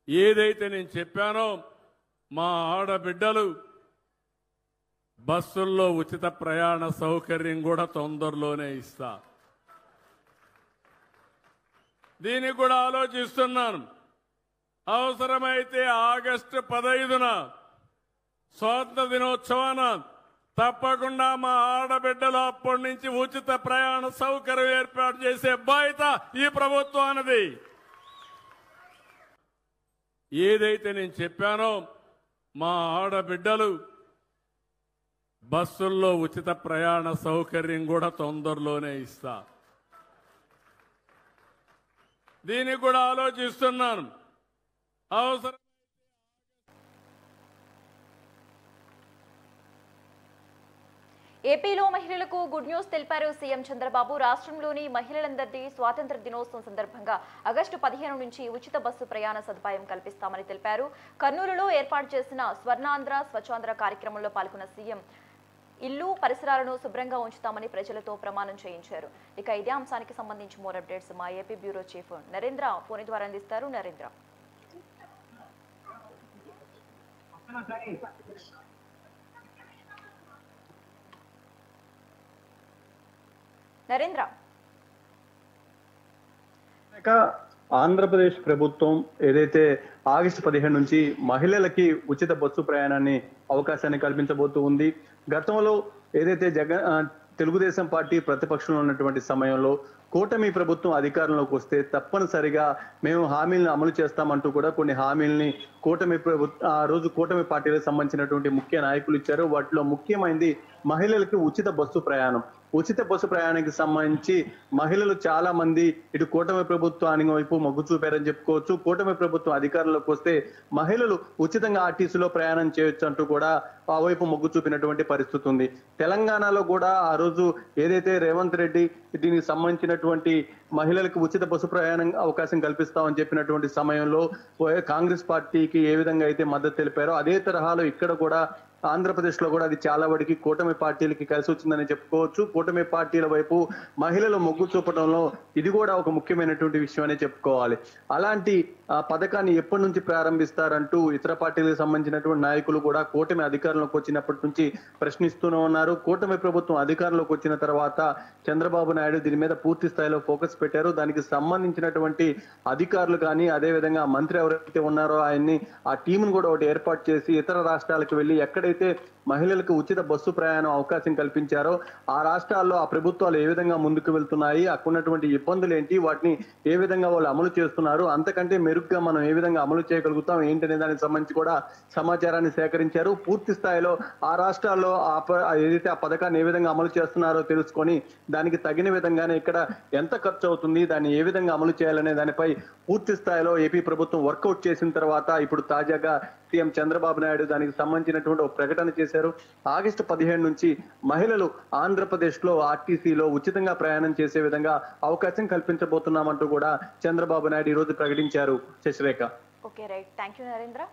ఏదైతే నేను చెప్పానో మా ఆడబిడ్డలు బస్సుల్లో ఉచిత ప్రయాణ సౌకర్యం కూడా తొందరలోనే ఇస్తా. దీనికి కూడా ఆలోచిస్తున్నాను. అవసరమైతే ఆగస్టు 15న స్వాతంత్ర దినోత్సవాన తప్పకుండా మా ఆడబిడ్డలు అప్పటి నుంచి ఉచిత ప్రయాణ సౌకర్యం ఏర్పాటు చేసే బాధ్యత ఈ ప్రభుత్వానిది. ఏదైతే నేను చెప్పానో మా ఆడబిడ్డలు బస్సుల్లో ఉచిత ప్రయాణ సౌకర్యం కూడా తొందరలోనే ఇస్తా. దీనికి కూడా ఆలోచిస్తున్నాను. అవసరం ఏపీలో మహిళలకు గుడ్ న్యూస్ తెలిపారు సీఎం చంద్రబాబు. రాష్ట్రంలోని మహిళలందరికీ స్వాతంత్ర దినోత్సవం సందర్భంగా ఆగస్టు 15 నుంచి ఉచిత బస్సు ప్రయాణ సదుపాయం కల్పిస్తామని తెలిపారు. కర్నూలులో ఏర్పాటు చేసిన స్వర్ణాంధ్ర స్వచ్ఛాంధ్ర కార్యక్రమంలో పాల్గొన్న సీఎం ఇల్లు పరిసరాలను శుభ్రంగా ఉంచుతామని ప్రజలతో ప్రమాణం చేయించారు. ఇక ఇదే అంశానికి సంబంధించి మోర్ అప్డేట్స్ మా AP bureau chief Narendra phone ద్వారా అందిస్తారు. నరేంద్ర, ఆంధ్రప్రదేశ్ ప్రభుత్వం ఏదైతే ఆగస్టు 15 నుంచి మహిళలకి ఉచిత బస్సు ప్రయాణాన్ని అవకాశాన్ని కల్పించబోతూ ఉంది. గతంలో ఏదైతే తెలుగుదేశం పార్టీ ప్రతిపక్షంలో ఉన్నటువంటి సమయంలో కూటమి ప్రభుత్వం అధికారంలోకి వస్తే తప్పనిసరిగా మేము హామీలను అమలు చేస్తామంటూ కూడా కొన్ని హామీలని ఆ రోజు కూటమి పార్టీలకు సంబంధించినటువంటి ముఖ్య నాయకులు ఇచ్చారు. వాటిలో ముఖ్యమైనది మహిళలకి ఉచిత బస్సు ప్రయాణం. ఉచిత బస్సు ప్రయాణానికి సంబంధించి మహిళలు చాలా మంది ఇటు కూటమి ప్రభుత్వానికి వైపు మొగ్గు చూపారని చెప్పుకోవచ్చు. కూటమి ప్రభుత్వం అధికారంలోకి వస్తే మహిళలు ఉచితంగా ఆర్టీసీలో ప్రయాణం చేయొచ్చు అంటూ కూడా ఆ వైపు మొగ్గు చూపినటువంటి పరిస్థితి ఉంది. తెలంగాణలో కూడా ఆ రోజు ఏదైతే రేవంత్ రెడ్డి దీనికి సంబంధించినటువంటి మహిళలకు ఉచిత బస్సు ప్రయాణం అవకాశం కల్పిస్తామని చెప్పినటువంటి సమయంలో కాంగ్రెస్ పార్టీకి ఏ విధంగా అయితే మద్దతు తెలిపారో అదే తరహాలో ఇక్కడ కూడా ఆంధ్రప్రదేశ్ లో కూడా అది చాలా వరకు కూటమి పార్టీలకి కలిసి వచ్చిందని చెప్పుకోవచ్చు. కూటమి పార్టీల వైపు మహిళలు మొగ్గు చూపడంలో ఇది కూడా ఒక ముఖ్యమైనటువంటి విషయం అనే చెప్పుకోవాలి. అలాంటి పథకాన్ని ఎప్పటి నుంచి ప్రారంభిస్తారంటూ ఇతర పార్టీలకు సంబంధించినటువంటి నాయకులు కూడా కూటమి అధికారంలోకి వచ్చినప్పటి నుంచి ప్రశ్నిస్తూనే ఉన్నారు. కూటమి ప్రభుత్వం అధికారంలోకి వచ్చిన తర్వాత చంద్రబాబు నాయుడు దీని మీద పూర్తి స్థాయిలో ఫోకస్ పెట్టారు. దానికి సంబంధించినటువంటి అధికారులు కానీ అదేవిధంగా మంత్రి ఎవరైతే ఉన్నారో ఆయన్ని ఆ టీంను కూడా ఒకటి ఏర్పాటు చేసి ఇతర రాష్ట్రాలకు వెళ్ళి ఎక్కడైతే మహిళలకు ఉచిత బస్సు ప్రయాణం అవకాశం కల్పించారో ఆ రాష్ట్రాల్లో ఆ ప్రభుత్వాలు ఏ విధంగా ముందుకు వెళ్తున్నాయి, అక్కడ ఉన్నటువంటి ఇబ్బందులు ఏంటి, వాటిని ఏ విధంగా వాళ్ళు అమలు చేస్తున్నారు, అంతకంటే మెరుగ్గా మనం ఏ విధంగా అమలు చేయగలుగుతాం ఏంటనే దానికి సంబంధించి కూడా సమాచారాన్ని సేకరించారు. పూర్తి స్థాయిలో ఆ రాష్ట్రాల్లో ఏదైతే ఆ పథకాన్ని ఏ విధంగా అమలు చేస్తున్నారో తెలుసుకొని దానికి తగిన విధంగానే ఇక్కడ ఎంత ఖర్చు అవుతుంది, దాన్ని ఏ విధంగా అమలు చేయాలనే దానిపై పూర్తి స్థాయిలో ఏపీ ప్రభుత్వం వర్కౌట్ చేసిన తర్వాత ఇప్పుడు తాజాగా సీఎం చంద్రబాబు నాయుడు దానికి సంబంధించినటువంటి ఒక ప్రకటన చేశారు. ఆగస్టు 15 నుంచి మహిళలు ఆంధ్రప్రదేశ్ లో ఆర్టీసీలో ఉచితంగా ప్రయాణం చేసే విధంగా అవకాశం కల్పించబోతున్నామంటూ కూడా చంద్రబాబు నాయుడు ఈ రోజు ప్రకటించారు. Sasirekha. Okay, right. Thank you Narendra.